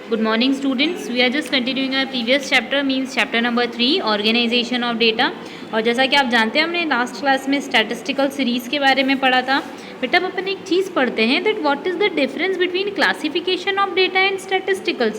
Good morning students. We are just continuing our previous chapter, means chapter number 3, organization of data. और जैसा कि आप जानते हैं हमने लास्ट क्लास में स्टैटिस्टिकल सीरीज़ के बारे में पढ़ा था। बेटा अब अपन एक चीज़ पढ़ते हैं that what is the difference between classification of data and statistical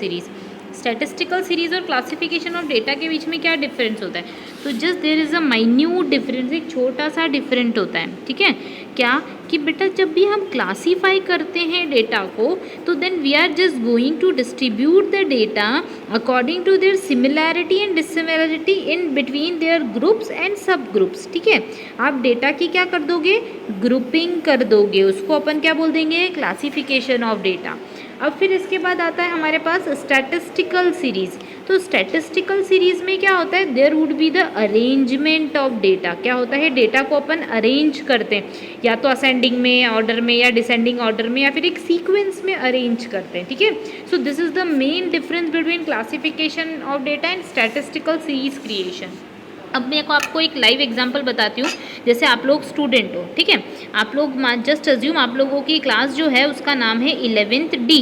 series और क्लासिफिकेशन ऑफ डेटा के बीच में क्या डिफरेंस होता है। तो just there is a minute difference, एक छोटा सा डिफरेंट होता है। ठीक है, क्या कि बेटा जब भी हम क्लासीफाई करते हैं डेटा को तो then we are just going to distribute the data according to their similarity and dissimilarity in between their groups and sub groups. ठीक है, आप डेटा की क्या कर दोगे, ग्रुपिंग कर दोगे, उसको अपन क्या बोल देंगे, क्लासिफिकेशन ऑफ डेटा। अब फिर इसके बाद आता है हमारे पास स्टैटिस्टिकल सीरीज़। तो स्टैटिस्टिकल सीरीज़ में क्या होता है, there would be the arrangement of data. क्या होता है, डेटा को अपन अरेंज करते हैं, या तो असेंडिंग में ऑर्डर में या डिसेंडिंग ऑर्डर में या फिर एक सीक्वेंस में अरेंज करते हैं। ठीक है, so this is the main difference between classification of data and statistical series creation. अब मैं आपको एक लाइव एग्जांपल बताती हूँ। जैसे आप लोग स्टूडेंट हो, ठीक है, आप लोग जस्ट अज्यूम आप लोगों की क्लास जो है उसका नाम है 11th डी।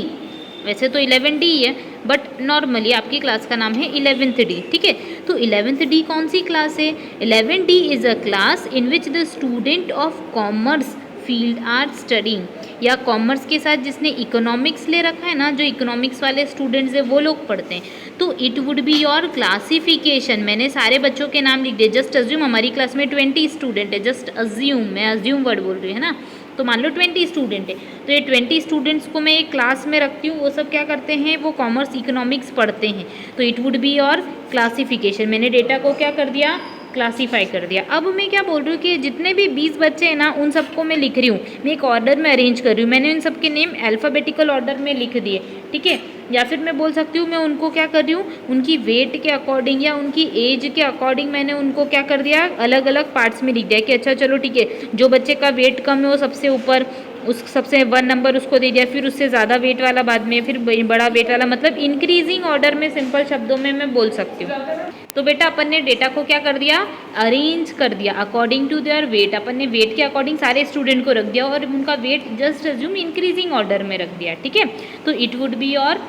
वैसे तो 11 डी है बट नॉर्मली आपकी क्लास का नाम है 11th डी। ठीक है, तो 11th डी कौन सी क्लास है, 11 D is a class in which the student of commerce field are studying, या कॉमर्स के साथ जिसने इकोनॉमिक्स ले रखा है ना, जो इकोनॉमिक्स वाले स्टूडेंट्स हैं वो लोग पढ़ते हैं। तो it would be your classification. मैंने सारे बच्चों के नाम लिख दिए। जस्ट अज्यूम हमारी क्लास में 20 स्टूडेंट है, जस्ट अज्यूम, मैं अज्यूम वर्ड बोल रही हूँ, है ना। तो मान लो 20 स्टूडेंट है, तो ये 20 स्टूडेंट्स को मैं एक क्लास में रखती हूँ। वो सब क्या करते हैं, वो कॉमर्स इकोनॉमिक्स पढ़ते हैं। तो it would be your classification. मैंने डेटा को क्या कर दिया, क्लासीफाई कर दिया। अब मैं क्या बोल रही हूँ कि जितने भी 20 बच्चे हैं ना उन सबको मैं लिख रही हूँ, मैं एक ऑर्डर में अरेंज कर रही हूँ। मैंने उन सबके नेम अल्फ़ाबेटिकल ऑर्डर में लिख दिए। ठीक है, या फिर मैं बोल सकती हूँ मैं उनको क्या कर रही हूँ, उनकी वेट के अकॉर्डिंग या उनकी एज के अकॉर्डिंग मैंने उनको क्या कर दिया, अलग अलग पार्ट्स में लिख दिया कि अच्छा चलो ठीक है, जो बच्चे का वेट कम है वो सबसे ऊपर, उस सबसे 1 नंबर उसको दे दिया, फिर उससे ज़्यादा वेट वाला बाद में, फिर बड़ा वेट वाला, मतलब इंक्रीजिंग ऑर्डर में सिंपल शब्दों में मैं बोल सकती हूँ। तो बेटा अपन ने डेटा को क्या कर दिया, अरेंज कर दिया अकॉर्डिंग टू देयर वेट। अपन ने वेट के अकॉर्डिंग सारे स्टूडेंट को रख दिया और उनका weight just assume increasing order में रख दिया। ठीक है, तो it would be your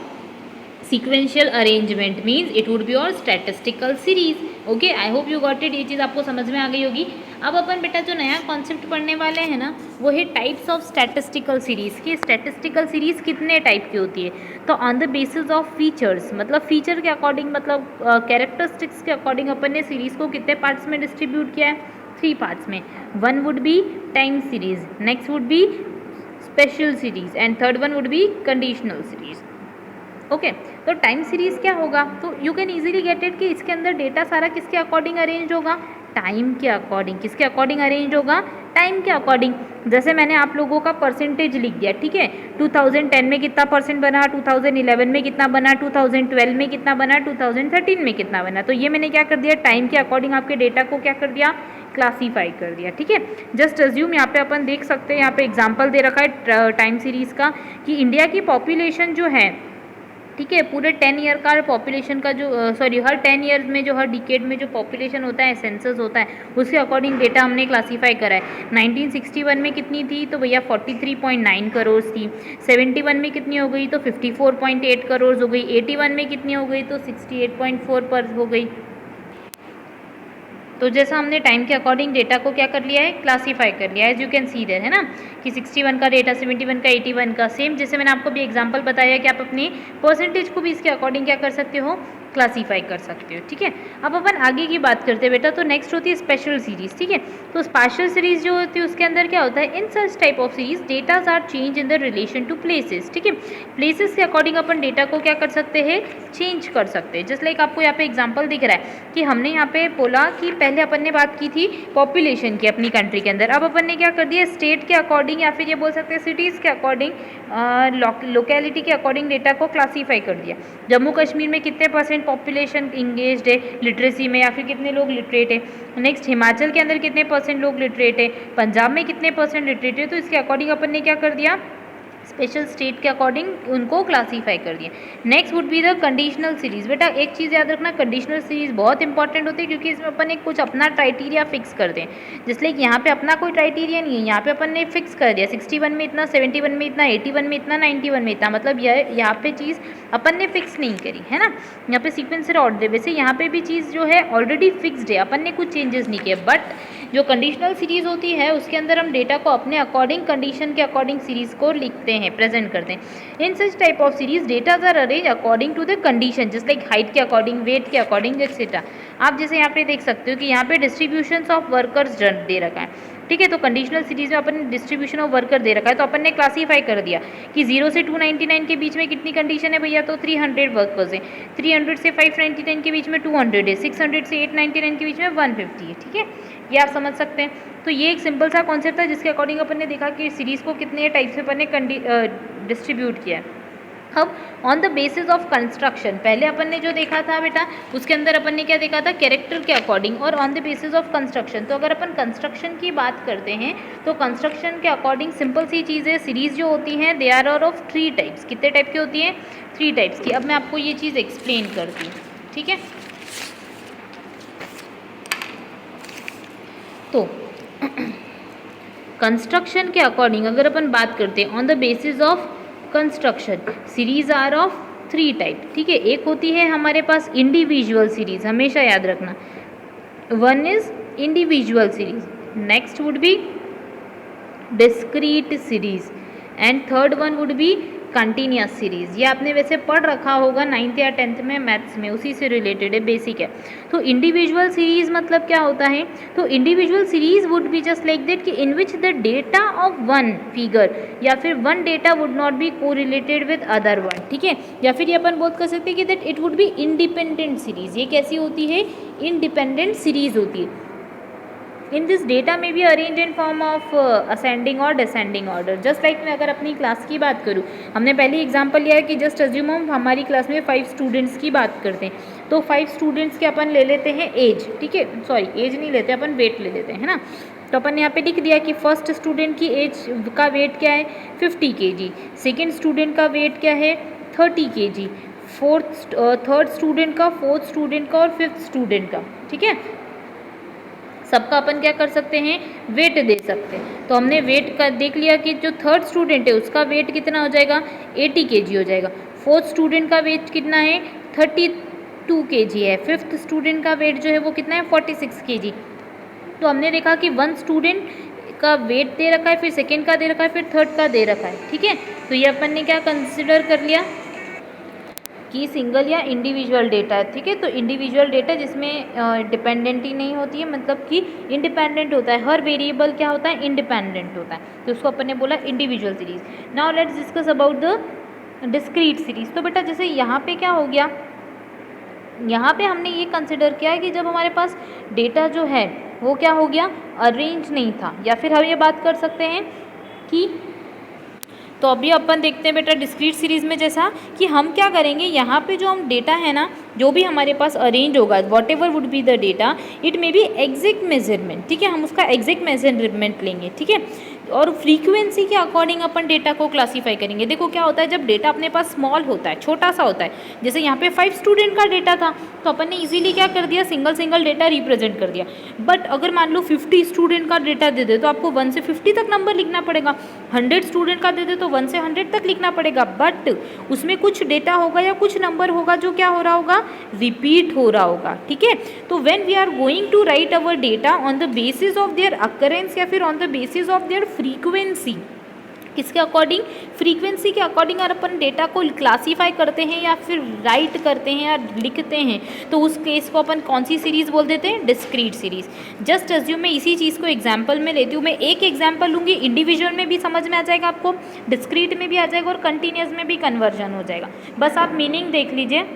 sequential arrangement, means it would be और statistical series. Okay, I hope you got it, ये चीज़ आपको समझ में आ गई होगी। अब अपन बेटा जो नया कॉन्सेप्ट पढ़ने वाले हैं ना, वो है टाइप्स ऑफ स्टैटिस्टिकल सीरीज़ की। स्टैटिस्टिकल सीरीज़ कितने टाइप की होती है, तो on the basis of features, मतलब फीचर के अकॉर्डिंग, मतलब कैरेक्टरिस्टिक्स के अकॉर्डिंग अपन ने सीरीज़ को कितने पार्ट्स में डिस्ट्रीब्यूट किया है, 3 पार्ट्स में। One would be time series, next would be special series and third one would be conditional series. Okay, तो टाइम सीरीज़ क्या होगा, तो you can easily get it कि इसके अंदर डेटा सारा किसके अकॉर्डिंग अरेंज होगा, टाइम के अकॉर्डिंग। किसके अकॉर्डिंग अरेंज होगा, टाइम के अकॉर्डिंग। जैसे मैंने आप लोगों का परसेंटेज लिख दिया। ठीक है, 2010 में कितना परसेंट बना, 2011 में कितना बना, 2012 में कितना बना, 2013 में कितना बना। तो ये मैंने क्या कर दिया, टाइम के अकॉर्डिंग आपके डेटा को क्या कर दिया, क्लासीफाई कर दिया। ठीक है, जस्ट अज्यूम यहाँ पे अपन देख सकते हैं, यहाँ पे एग्जाम्पल दे रखा है टाइम सीरीज़ का कि इंडिया की पॉपुलेशन जो है, ठीक है, पूरे 10 ईयर का पॉपुलेशन का जो हर 10 ईयर्स में जो हर डिकेड में जो पॉपुलेशन होता है, सेंसस होता है, उसके अकॉर्डिंग डेटा हमने क्लासीफाई करा है। 1961 में कितनी थी, तो भैया 43.9 करोड़ थी। 71 में कितनी हो गई, तो 54.8 करोड़ हो गई। 81 में कितनी हो गई, तो 68.4 पर हो गई। तो जैसा हमने टाइम के अकॉर्डिंग डेटा को क्या कर लिया है, क्लासीफाई कर लिया है, as you can see there, है ना, कि 61 का डेटा, 71 का, 81 का। सेम जैसे मैंने आपको भी एग्जांपल बताया कि आप अपनी परसेंटेज को भी इसके अकॉर्डिंग क्या कर सकते हो, क्लासीफाई कर सकते हो। ठीक है, अब अपन आगे की बात करते हैं बेटा। तो नेक्स्ट होती है स्पेशल सीरीज। ठीक है, तो स्पेशल सीरीज जो होती है उसके अंदर क्या होता है, in such type of series datas are change in the relation to places. ठीक है, प्लेसेस के अकॉर्डिंग अपन डेटा को क्या कर सकते हैं, चेंज कर सकते हैं। जस्ट लाइक आपको यहाँ पे एग्जाम्पल दिख रहा है कि हमने यहाँ पे बोला कि पहले अपन ने बात की थी पॉपुलेशन की अपनी कंट्री के अंदर, अब अपन ने क्या कर दिया, स्टेट के अकॉर्डिंग या फिर ये बोल सकते हैं सिटीज़ के अकॉर्डिंग, लोकेलिटी के अकॉर्डिंग डेटा को क्लासीफाई कर दिया। जम्मू कश्मीर में कितने परसेंट पॉपुलेशन इंगेज्ड है लिटरेसी में, या फिर कितने लोग लिटरेट है। नेक्स्ट हिमाचल के अंदर कितने परसेंट लोग लिटरेट है, पंजाब में कितने परसेंट लिटरेट है। तो इसके अकॉर्डिंग अपन ने क्या कर दिया, स्पेशल स्टेट के अकॉर्डिंग उनको क्लासीफाई कर दिया। Next would be the conditional series. बेटा एक चीज़ याद रखना, कंडीशनल सीरीज बहुत इंपॉर्टेंट होती है क्योंकि इसमें अपन एक कुछ अपना क्राइटेरिया फिक्स करते हैं। जिसलिए कि यहाँ पे अपना कोई क्राइटेरिया नहीं है, यहाँ पे अपन ने फिक्स कर दिया 61 में इतना, 71 में इतना, 81 में इतना, 91 में इतना, मतलब यह यहाँ पे चीज़ अपन ने फिक्स नहीं करी है ना। यहाँ पे सीक्वेंसर ऑर्डर, वैसे यहाँ पे भी चीज़ जो है ऑलरेडी फिक्स्ड है, अपन ने कुछ चेंजेस नहीं किए। बट जो कंडीशनल सीरीज होती है उसके अंदर हम डेटा को अपने अकॉर्डिंग, कंडीशन के अकॉर्डिंग सीरीज को लिखते हैं, प्रेजेंट करते हैं। In such type of series datas are arrange according to the condition, just like height के अकॉर्डिंग, वेट के अकॉर्डिंग एक्सेट्रा। आप जैसे यहाँ पे देख सकते हो कि यहाँ पे डिस्ट्रीब्यूशन ऑफ वर्कर्स दे रखा है, ठीक है। तो कंडीशनल सीरीज में अपन ने डिस्ट्रीब्यूशन ऑफ वर्कर दे रखा है, तो अपन ने क्लासीफाई कर दिया कि 0 से 299 के बीच में कितनी कंडीशन है भैया, तो 300 वर्कर्स है। 300 से 599 के बीच में 200 है। 600 से 899 के बीच में 150 है, ठीक है। ये आप समझ सकते हैं। तो ये एक सिंपल सा कॉन्सेप्ट था जिसके अकॉर्डिंग अपन ने देखा कि सीरीज़ को कितने टाइप से अपन ने डिस्ट्रीब्यूट किया है। अब on the basis of construction, पहले अपन ने जो देखा था बेटा उसके अंदर अपन ने क्या देखा था, कैरेक्टर के अकॉर्डिंग, और on the basis of construction. तो अगर अपन कंस्ट्रक्शन की बात करते हैं तो कंस्ट्रक्शन के अकॉर्डिंग सिंपल सी चीज़ है, सीरीज़ जो होती हैं दे आर ऑफ 3 टाइप्स। कितने टाइप की होती हैं, 3 टाइप्स की। अब मैं आपको ये चीज़ एक्सप्लेन करती हूँ, ठीक है। तो कंस्ट्रक्शन के अकॉर्डिंग अगर अपन बात करते हैं on the basis of construction, series are of 3 type, ठीक है। एक होती है हमारे पास इंडिविजुअल सीरीज, हमेशा याद रखना, one is individual series, next would be discrete series, and third one would be continuous series. ये आपने वैसे पढ़ रखा होगा 9th या 10th में मैथ्स में, उसी से रिलेटेड है, बेसिक है। तो इंडिविजुअल सीरीज मतलब क्या होता है, तो individual series would be just like that कि in which the data of one figure या फिर one data would not be को रिलेटेड विद अदर वन, ठीक है। या फिर ये अपन बोल कर सकते हैं कि that it would be independent series. ये कैसी होती है, इंडिपेंडेंट सीरीज होती है। इन दिस डेटा में भी arrange in form of ascending और डिसेंडिंग ऑर्डर। जस्ट लाइक मैं अगर अपनी क्लास की बात करूँ, हमने पहले एग्जांपल लिया है कि जस्ट अज्यूम हम हमारी क्लास में 5 स्टूडेंट्स की बात करते हैं, तो 5 स्टूडेंट्स के अपन ले लेते हैं एज, ठीक है, सॉरी एज नहीं लेते, अपन वेट ले लेते हैं, है ना। तो अपन यहाँ पे लिख दिया कि फर्स्ट स्टूडेंट की एज का वेट क्या है 50 kg, सेकेंड स्टूडेंट का वेट क्या है 30 kg, थर्ड स्टूडेंट का, फोर्थ स्टूडेंट का और फिफ्थ स्टूडेंट का, ठीक है। सबका अपन क्या कर सकते हैं, वेट दे सकते हैं। तो हमने वेट का देख लिया कि जो थर्ड स्टूडेंट है उसका वेट कितना हो जाएगा 80 kg हो जाएगा, फोर्थ स्टूडेंट का वेट कितना है 32 kg है, फिफ्थ स्टूडेंट का वेट जो है वो कितना है 46 kg। तो हमने देखा कि वन स्टूडेंट का वेट दे रखा है, फिर सेकेंड का दे रखा है, फिर थर्ड का दे रखा है, ठीक है। तो ये अपन ने क्या कंसिडर कर लिया कि सिंगल या इंडिविजुअल डेटा है, ठीक है। तो इंडिविजुअल डेटा जिसमें डिपेंडेंट ही नहीं होती है, मतलब कि इंडिपेंडेंट होता है, हर वेरिएबल क्या होता है इंडिपेंडेंट होता है, तो उसको अपन ने बोला individual series. Now let's discuss about the discrete series. तो बेटा जैसे यहाँ पे क्या हो गया, यहाँ पे हमने ये कंसिडर किया है कि जब हमारे पास डेटा जो है वो क्या हो गया, अरेंज नहीं था, या फिर हम ये बात कर सकते हैं कि, तो अभी अपन देखते हैं बेटा डिस्क्रीट सीरीज में जैसा कि हम क्या करेंगे, यहाँ पे जो हम डेटा है ना, जो भी हमारे पास अरेंज होगा, what ever would be the data, it may be exact measurement, ठीक है, हम उसका एग्जैक्ट मेजरमेंट लेंगे, ठीक है। और फ्रीक्वेंसी के अकॉर्डिंग अपन डेटा को क्लासीफाई करेंगे। देखो क्या होता है, जब डेटा अपने पास स्मॉल होता है, छोटा सा होता है, जैसे यहाँ पे 5 स्टूडेंट का डेटा था, तो अपन ने इजीली क्या कर दिया, सिंगल डेटा रिप्रेजेंट कर दिया। बट अगर मान लो 50 स्टूडेंट का डेटा दे दे तो आपको 1 से 50 तक नंबर लिखना पड़ेगा, 100 स्टूडेंट का दे दे तो 1 से 100 तक लिखना पड़ेगा। बट उसमें कुछ डेटा होगा या कुछ नंबर होगा जो क्या हो रहा होगा, रिपीट हो रहा होगा, ठीक है। तो when we are going to write our data on the basis of their occurrence या फिर on the basis of their frequency, किसके अकॉर्डिंग, फ्रीक्वेंसी के अकॉर्डिंग अगर अपन डेटा को क्लासीफाई करते हैं या फिर राइट करते हैं या लिखते हैं, तो उस केस को अपन कौन सी सीरीज़ बोल देते हैं, डिस्क्रीट सीरीज़। जस्ट अज्यूम मैं इसी चीज़ को एग्जांपल में लेती हूँ, मैं एक एग्जांपल लूँगी, इंडिविजुअल में भी समझ में आ जाएगा आपको, डिस्क्रीट में भी आ जाएगा और कंटिन्यूस में भी कन्वर्जन हो जाएगा। बस आप मीनिंग देख लीजिए।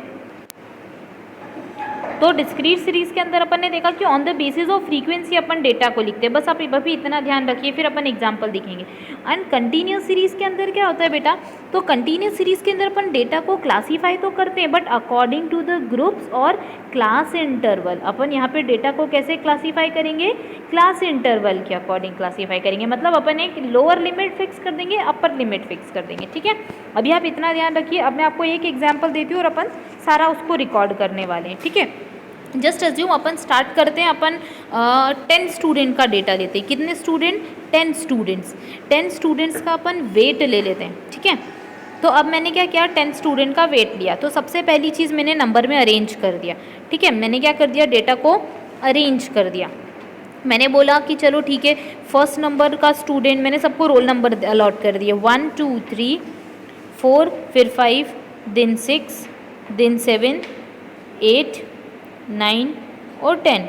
तो डिस्क्रीट सीरीज़ के अंदर अपन ने देखा कि on the basis of frequency upon data को लिखते हैं, बस आप अभी इतना ध्यान रखिए, फिर अपन एग्जांपल देखेंगे। एंड कंटिन्यूस सीरीज़ के अंदर क्या होता है बेटा, तो कंटिन्यूस सीरीज़ के अंदर अपन डेटा को क्लासीफाई तो करते हैं but according to the groups और क्लास इंटरवल। अपन यहाँ पे डेटा को कैसे क्लासीफाई करेंगे, क्लास इंटरवल के अकॉर्डिंग क्लासीफाई करेंगे, मतलब अपन एक लोअर लिमिट फिक्स कर देंगे, अपर लिमिट फिक्स कर देंगे, ठीक है। अभी आप इतना ध्यान रखिए। अब मैं आपको एक एग्जाम्पल देती हूँ और अपन सारा उसको रिकॉर्ड करने वाले हैं, ठीक है। जस्ट अज्यूम अपन स्टार्ट करते हैं, अपन 10 स्टूडेंट का डेटा लेते हैं। कितने स्टूडेंट, 10 स्टूडेंट्स। 10 स्टूडेंट्स का अपन वेट ले लेते हैं, ठीक है। तो अब मैंने क्या किया, 10 स्टूडेंट का वेट लिया, तो सबसे पहली चीज़ मैंने नंबर में अरेंज कर दिया, ठीक है। मैंने क्या कर दिया, डेटा को अरेंज कर दिया। मैंने बोला कि चलो ठीक है, फर्स्ट नंबर का स्टूडेंट, मैंने सबको रोल नंबर अलॉट कर दिए, 1 2 3 4, फिर 5, दिन 6, दिन 7, 8, 9 और 10।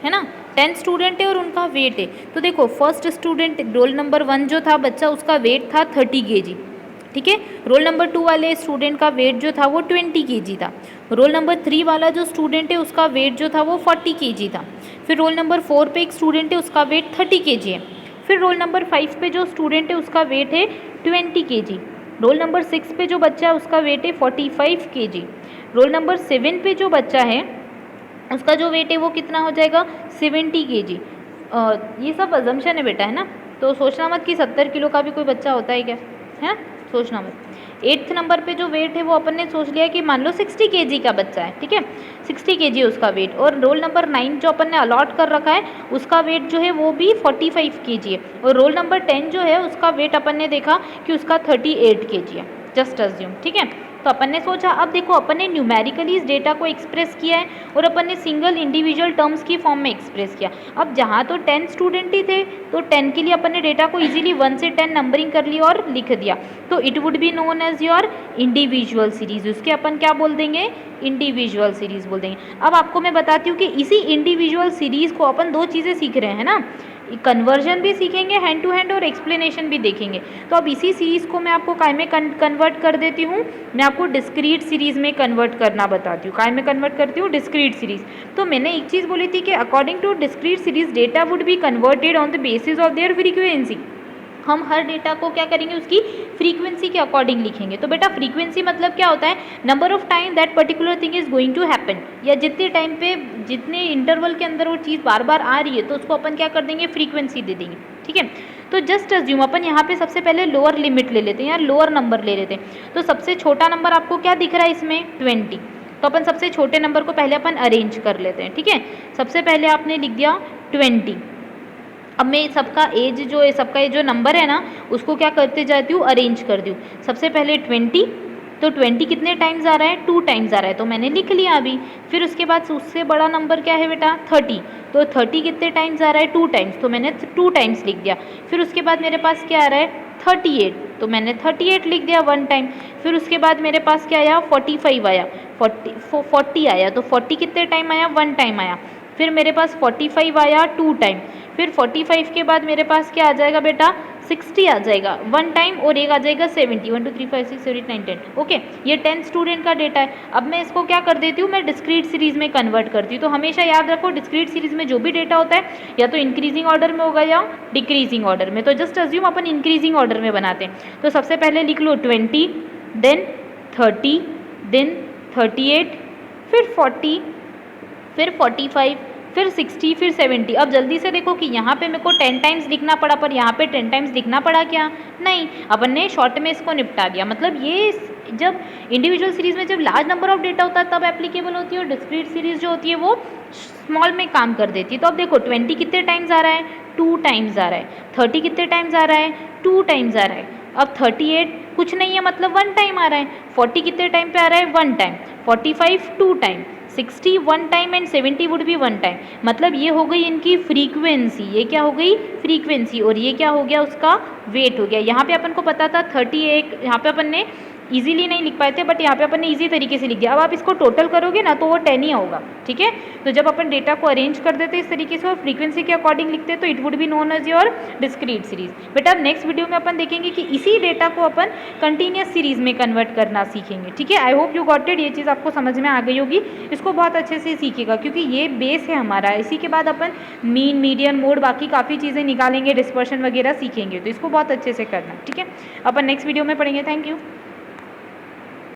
है ना, 10 स्टूडेंट है और उनका वेट है। तो देखो फर्स्ट स्टूडेंट रोल नंबर 1 जो था बच्चा, उसका वेट था 30 kg, ठीक है। रोल नंबर 2 वाले स्टूडेंट का वेट जो था वो 20 kg था। रोल नंबर 3 वाला जो स्टूडेंट है उसका वेट जो था वो 40 kg था। फिर रोल नंबर 4 पे एक स्टूडेंट है, उसका वेट 30 kg है। फिर रोल नंबर 5 पे जो स्टूडेंट है उसका वेट है 20 kg। रोल नंबर 6 पे जो बच्चा है उसका वेट है 45 kg। रोल नंबर 7 पे जो बच्चा है उसका जो वेट है वो कितना हो जाएगा, 70 kg। ये सब अजम्पशन है बेटा, है ना, तो सोचना मत कि 70 किलो का भी कोई बच्चा होता है क्या, है ना, सोचना मत। 8th नंबर पे जो वेट है वो अपन ने सोच लिया कि मान लो 60 kg का बच्चा है, ठीक है, 60 kg उसका वेट। और रोल नंबर 9 जो अपन ने अलॉट कर रखा है उसका वेट जो है वो भी 45 kg है। और रोल नंबर 10 जो है उसका वेट अपन ने देखा कि उसका 38 kg है, जस्ट अज्यूम, ठीक है। तो अपन ने सोचा, अब देखो अपन ने न्यूमेरिकली इस डेटा को एक्सप्रेस किया है और अपन ने सिंगल इंडिविजुअल टर्म्स की फॉर्म में एक्सप्रेस किया। अब जहाँ तो 10 स्टूडेंट ही थे तो 10 के लिए अपन ने डेटा को इजीली 1 से 10 नंबरिंग कर लिया और लिख दिया, तो it would be known as your individual series. उसके अपन क्या बोल देंगे, इंडिविजुअल सीरीज बोल देंगे। अब आपको मैं बताती हूँ कि इसी इंडिविजुअल सीरीज को अपन दो चीज़ें सीख रहे हैं ना, कन्वर्जन भी सीखेंगे हैंड टू हैंड और एक्सप्लेनेशन भी देखेंगे। तो अब इसी सीरीज़ को मैं आपको काय में कन्वर्ट कर देती हूँ, मैं आपको डिस्क्रीट सीरीज़ में कन्वर्ट करना बताती हूँ। काय में कन्वर्ट करती हूँ, डिस्क्रीट सीरीज़। तो मैंने एक चीज़ बोली थी कि according to discrete series data would be converted on the basis of their frequency. हम हर डेटा को क्या करेंगे, उसकी फ्रीक्वेंसी के अकॉर्डिंग लिखेंगे। तो बेटा फ्रीक्वेंसी मतलब क्या होता है, number of time that particular thing is going to happen, या जितने टाइम पे जितने इंटरवल के अंदर वो चीज़ बार बार आ रही है तो उसको अपन क्या कर देंगे, फ्रीक्वेंसी दे देंगे, ठीक है। तो जस्ट अज्यूम अपन यहाँ पे सबसे पहले लोअर लिमिट ले लेते हैं या लोअर नंबर ले लेते हैं। तो सबसे छोटा नंबर आपको क्या दिख रहा है इसमें, 20। तो अपन सबसे छोटे नंबर को पहले अपन अरेंज कर लेते हैं, ठीक है। सबसे पहले आपने लिख दिया 20। अब मैं सबका एज जो है, सबका ये जो नंबर है ना उसको क्या करते जाती हूँ, अरेंज कर दूँ। सबसे पहले 20, तो 20 कितने टाइम्स आ रहा है, 2 टाइम्स आ रहा है, तो मैंने लिख लिया अभी। फिर उसके बाद उससे बड़ा नंबर क्या है बेटा, 30, तो 30 कितने टाइम्स आ रहा है, 2 टाइम्स, तो मैंने 2 टाइम्स लिख दिया। फिर उसके बाद मेरे पास क्या आ रहा है, 38, तो मैंने 38 लिख दिया 1 टाइम। फिर उसके बाद मेरे पास क्या आया, 45 आया, 40 आया, तो 40 कितने टाइम आया, 1 टाइम आया। फिर मेरे पास 45 आया 2 टाइम। फिर 45 के बाद मेरे पास क्या आ जाएगा बेटा, 60 आ जाएगा 1 टाइम, और एक आ जाएगा 70, 1 2 3 5 6 7 8 9 10। ओके, ये 10 स्टूडेंट का डेटा है। अब मैं इसको क्या कर देती हूँ, मैं डिस्क्रीट सीरीज में कन्वर्ट करती हूँ। तो हमेशा याद रखो, डिस्क्रीट सीरीज में जो भी डेटा होता है या तो इंक्रीजिंग ऑर्डर में होगा या डिक्रीजिंग ऑर्डर में। तो जस्ट अज्यूम अपन इंक्रीजिंग ऑर्डर में बनाते हैं। तो सबसे पहले लिख लो 20, देन 30, देन 38, फिर 40, फिर 45, फिर 60, फिर 70। अब जल्दी से देखो कि यहाँ पे मेरे को 10 टाइम्स लिखना पड़ा, पर यहाँ पे 10 टाइम्स लिखना पड़ा क्या, नहीं, अपन ने शॉर्ट में इसको निपटा दिया। मतलब ये जब इंडिविजुअल सीरीज में जब लार्ज नंबर ऑफ डेटा होता है तब एप्लीकेबल होती है, और डिस्क्रीट सीरीज जो होती है वो स्मॉल में काम कर देती है। तो अब देखो 20 कितने टाइम्स आ रहा है, 2 टाइम्स आ रहा है। 30 कितने टाइम्स आ रहा है, 2 टाइम्स आ रहा है। अब 38 कुछ नहीं है, मतलब 1 टाइम आ रहा है। 40 कितने टाइम पे आ रहा है, 1 time. 45 2 time, 60 1 time and 70 would be 1 time. मतलब ये हो गई इनकी फ्रीक्वेंसी, ये क्या हो गई, फ्रीक्वेंसी, और ये क्या हो गया, उसका वेट हो गया। यहाँ पे अपन को पता था 38, यहाँ पे अपन ने इजीली नहीं लिख पाए थे, बट यहाँ पे अपन ने इजी तरीके से लिख दिया। अब आप इसको टोटल करोगे ना तो वो 10 ही होगा, ठीक है। तो जब अपन डेटा को अरेंज कर देते इस तरीके से और फ्रीक्वेंसी के अकॉर्डिंग लिखते हैं तो it would be known as your discrete series. बेटा अब नेक्स्ट वीडियो में अपन देखेंगे कि इसी डेटा को अपन कंटिन्यूस सीरीज में कन्वर्ट करना सीखेंगे, ठीक है। आई होप यू गॉट इट, ये चीज़ आपको समझ में आ गई होगी। इसको बहुत अच्छे से सीखेगा क्योंकि ये बेस है हमारा। इसी के बाद अपन मीन, मीडियन, मोड, बाकी काफ़ी चीज़ें निकालेंगे, डिस्पर्शन वगैरह सीखेंगे, तो इसको बहुत अच्छे से करना, ठीक है। अपन नेक्स्ट वीडियो में पढ़ेंगे। Thank you.